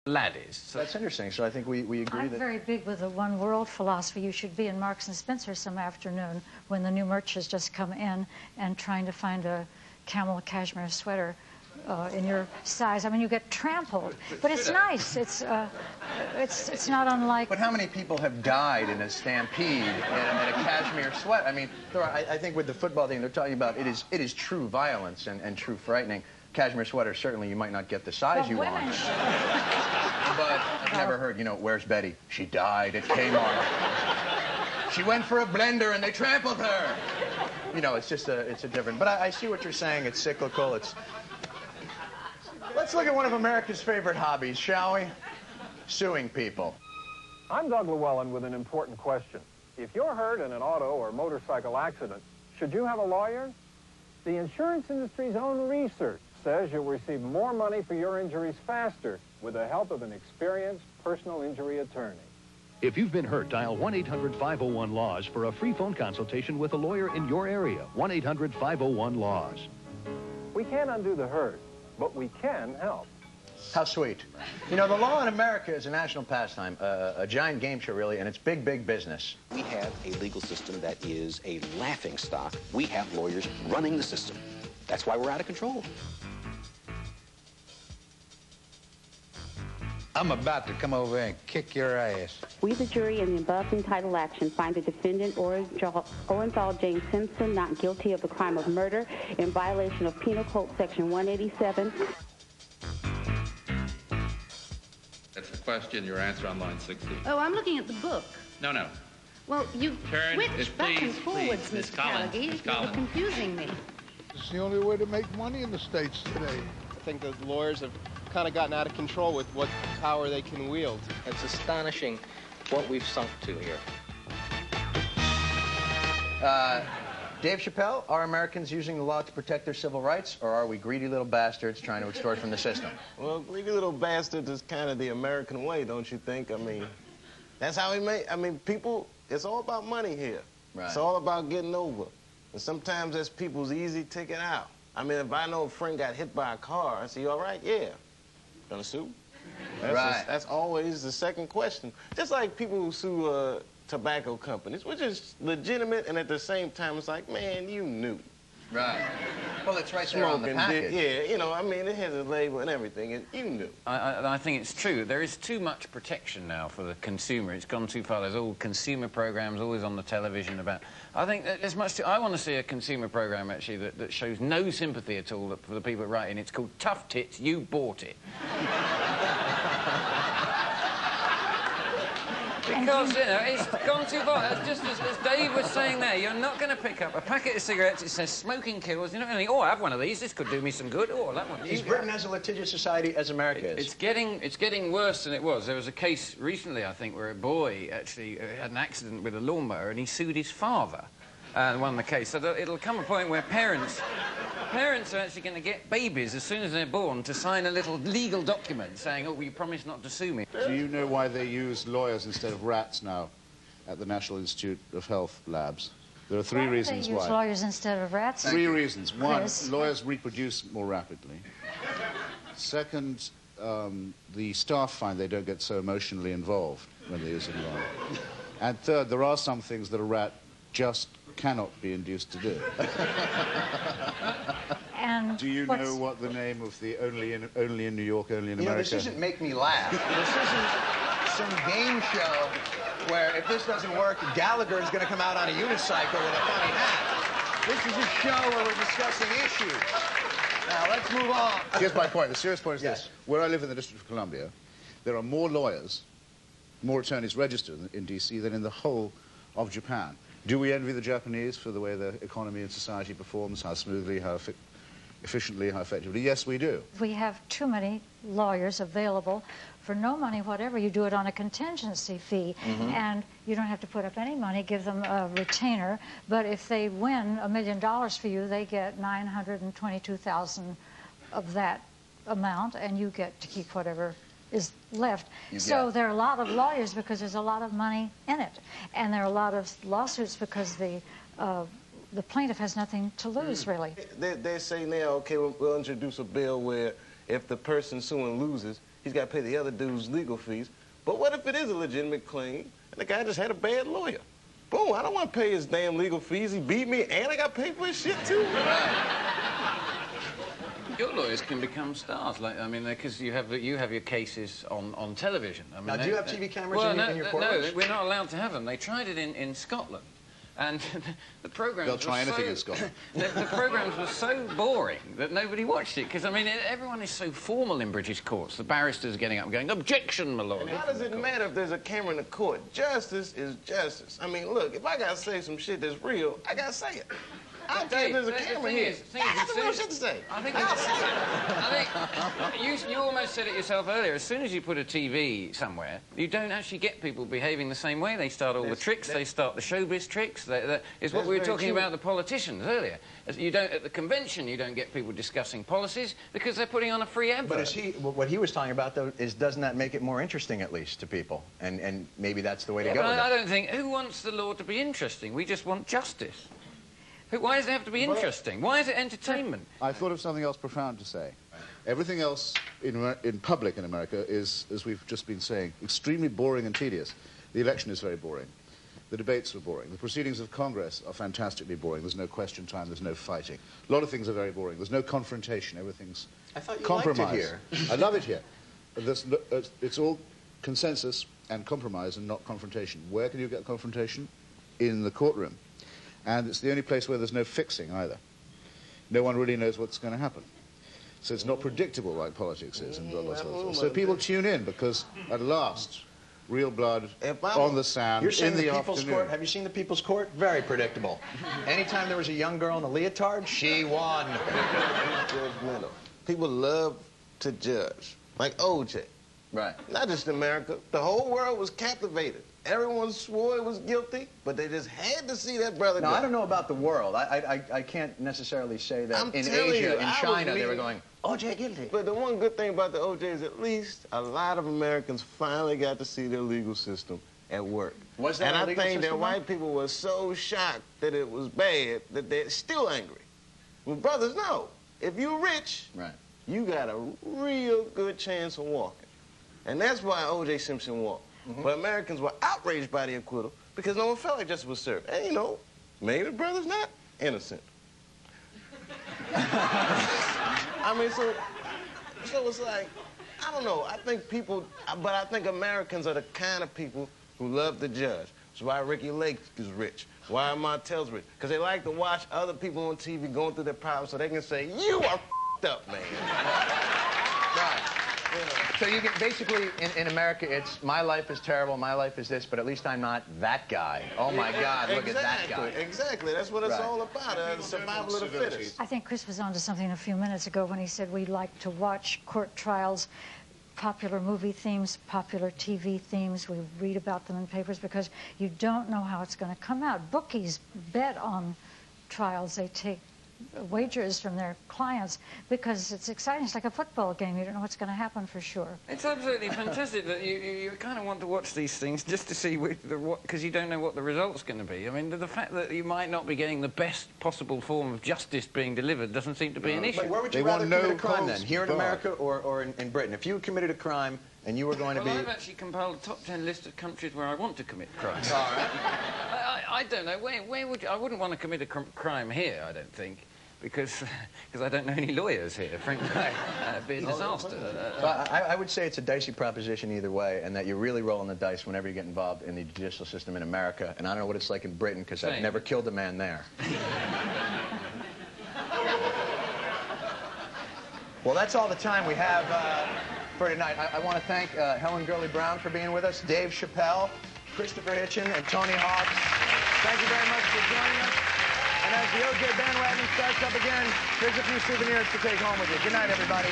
laddies. So that's interesting. So I think we agree I'm that... very big with the one world philosophy. You should be in Marks and Spencer some afternoon when the new merch has just come in and trying to find a camel cashmere sweater in your size. I mean, you get trampled, but it's nice. It's not unlike... But how many people have died in a stampede in a cashmere sweat? I mean, I think with the football thing, they're talking about it is true violence and true frightening. Cashmere sweater, certainly you might not get the size you want. But I've never heard, you know, where's Betty? She died at Kmart. She went for a blender and they trampled her. You know, it's a different... But I see what you're saying. It's cyclical. Let's look at one of America's favorite hobbies, shall we? Suing people. I'm Doug Llewellyn with an important question. If you're hurt in an auto or motorcycle accident, should you have a lawyer? The insurance industry's own research says you'll receive more money for your injuries faster with the help of an experienced personal injury attorney. If you've been hurt, dial 1-800-501-LAWS for a free phone consultation with a lawyer in your area. 1-800-501-LAWS. We can't undo the hurt, but we can help. How sweet. You know, the law in America is a national pastime, a giant game show, really, and it's big, big business. We have a legal system that is a laughingstock. We have lawyers running the system. That's why we're out of control. I'm about to come over and kick your ass. We, the jury, in the above entitled action, find the defendant, Orenthal James Simpson, not guilty of the crime of murder in violation of Penal Code Section 187. That's the question. Your answer on line 16. Oh, I'm looking at the book. No. Well, you switch back and forwards, Miss Mr. Collins. Callagher. Miss You're Collins. confusing me. It's the only way to make money in the States today. I think the lawyers have kind of gotten out of control with what power they can wield. It's astonishing what we've sunk to here. Dave Chappelle, are Americans using the law to protect their civil rights, or are we greedy little bastards trying to extort from the system? Well, greedy little bastards is kind of the American way, don't you think? I mean, that's how we make... I mean, people, it's all about money here. Right. It's all about getting over. And sometimes that's people's easy ticket out. I mean, if I know a friend got hit by a car, I say, you all right? Yeah. Gonna sue? That's always the second question. Just like people who sue tobacco companies, which is legitimate, and at the same time, it's like, man, you knew. Right. Well, it's right there on the package. Yeah, you know, I mean, it has a label and everything, and you knew. I think it's true. There is too much protection now for the consumer. It's gone too far. There's all consumer programs always on the television about... I think that there's much too... I want to see a consumer program, actually, that shows no sympathy at all for the people that write in. It's called Tough Tits, You Bought It. Because, you know, it's gone too far. Just as Dave was saying there, you're not going to pick up a packet of cigarettes that says smoking kills. You're not going to think, oh, I have one of these. This could do me some good. Oh, that one. Is Britain as a litigious society as America is? It's getting worse than it was. There was a case recently, I think, where a boy actually had an accident with a lawnmower and he sued his father and won the case. So it'll come a point where parents are actually going to get babies as soon as they're born to sign a little legal document saying, oh, will you promise not to sue me? Do you know why they use lawyers instead of rats now at the National Institute of Health labs? There are three reasons why. They use lawyers instead of rats? Three reasons. One, lawyers reproduce more rapidly. Second, the staff find they don't get so emotionally involved when they're using lawyers. And third, there are some things that a rat just cannot be induced to do. And do you know what the name of the only in New York, only in America? You know, this isn't Make Me Laugh. This isn't some game show where if this doesn't work, Gallagher is going to come out on a unicycle with a funny hat. This is a show where we're discussing issues. Now, let's move on. Here's my point. The serious point is this. Where I live in the District of Columbia, there are more lawyers, more attorneys registered in D.C. than in the whole of Japan. Do we envy the Japanese for the way the economy and society performs, how smoothly, how efficiently, how effectively? Yes, we do. We have too many lawyers available for no money whatever. You do it on a contingency fee, and you don't have to put up any money, give them a retainer. But if they win $1 million for you, they get $922,000 of that amount, and you get to keep whatever is left. So there are a lot of lawyers because there's a lot of money in it, and there are a lot of lawsuits because the plaintiff has nothing to lose, really. They're saying now, okay, we'll introduce a bill where if the person suing loses, he's got to pay the other dude's legal fees. But what if it is a legitimate claim and the guy just had a bad lawyer? Boom, I don't want to pay his damn legal fees. He beat me and I got to pay for his shit too. Your lawyers can become stars, like I mean, because you have your cases on television. I mean, now, do you have TV cameras in your courtrooms? No, we're not allowed to have them. They tried it in Scotland, and the programs. They'll try anything in Scotland. The programs were so boring that nobody watched it because I mean, everyone is so formal in British courts. The barristers getting up and going, "Objection, my lord." And how does it matter if there's a camera in the court? Justice is justice. I mean, look, if I gotta say some shit that's real, I gotta say it. I don't care if there's a camera here. I have the real shit to say. I think you almost said it yourself earlier. As soon as you put a TV somewhere, you don't actually get people behaving the same way. They start all the tricks. They start the showbiz tricks. It's what we were talking about the politicians earlier. You don't at the convention. You don't get people discussing policies because they're putting on a free advert. But what he was talking about though is doesn't that make it more interesting at least to people? And maybe that's the way to go. But I don't think who wants the law to be interesting. We just want justice. Why does it have to be interesting? Why is it entertainment? I thought of something else profound to say. Everything else in public in America is, as we've just been saying, extremely boring and tedious. The election is very boring. The debates are boring. The proceedings of Congress are fantastically boring. There's no question time. There's no fighting. A lot of things are very boring. There's no confrontation. Everything's compromise. Liked it here. I love it here. It's all consensus and compromise and not confrontation. Where can you get confrontation? In the courtroom. And it's the only place where there's no fixing either. No one really knows what's going to happen. So it's not predictable like politics is. So people tune in because at last, real blood on the sand in the afternoon. Have you seen the People's Court? Very predictable. Anytime there was a young girl in a leotard, she won. People love to judge, like O.J. Right. Not just in America. The whole world was captivated. Everyone swore he was guilty, but they just had to see that brother go. I don't know about the world. I can't necessarily say that in Asia, in China, they were going, O.J. guilty. But the one good thing about the O.J. is at least a lot of Americans finally got to see their legal system at work. Was that and I think that white people were so shocked that it was bad that they're still angry. Well, brothers, no. If you're rich, you got a real good chance of walking. And that's why O.J. Simpson walked. But Americans were outraged by the acquittal because no one felt like justice was served. And, you know, maybe the brother's not innocent. I mean, so it's like, I don't know. I think Americans are the kind of people who love to judge. That's why Ricky Lake is rich. Why Martell's rich. Because they like to watch other people on TV going through their problems so they can say, you are f***ed up, man. Right. So you get basically in America, it's my life is terrible, my life is this, but at least I'm not that guy. Oh my God, look at that guy. Exactly. That's what it's all about. The survival of the fittest. I think Chris was on to something a few minutes ago when he said we like to watch court trials, popular movie themes, popular TV themes. We read about them in papers because you don't know how it's going to come out. Bookies bet on trials. They take wagers from their clients because it's exciting. It's like a football game. You don't know what's going to happen for sure. It's absolutely fantastic that you kind of want to watch these things just to see because you don't know what the result's going to be. I mean, the fact that you might not be getting the best possible form of justice being delivered doesn't seem to be an issue. But where would you rather commit a crime then? Here in America or in Britain? If you committed a crime and you were going to be... I've actually compiled a top 10 list of countries where I want to commit crimes. All right. I don't know. Where would you... I wouldn't want to commit a crime here, I don't think. Because I don't know any lawyers here, frankly. It'd be a disaster. I would say it's a dicey proposition either way, and that you're really rolling the dice whenever you get involved in the judicial system in America. And I don't know what it's like in Britain, because I've never killed a man there. Well, that's all the time we have for tonight. I want to thank Helen Gurley Brown for being with us, Dave Chappelle, Christopher Hitchens, and Tony Hawk. Thank you very much for joining us. And as the O.J. bandwagon starts up again, here's a few souvenirs to take home with you. Good night, everybody.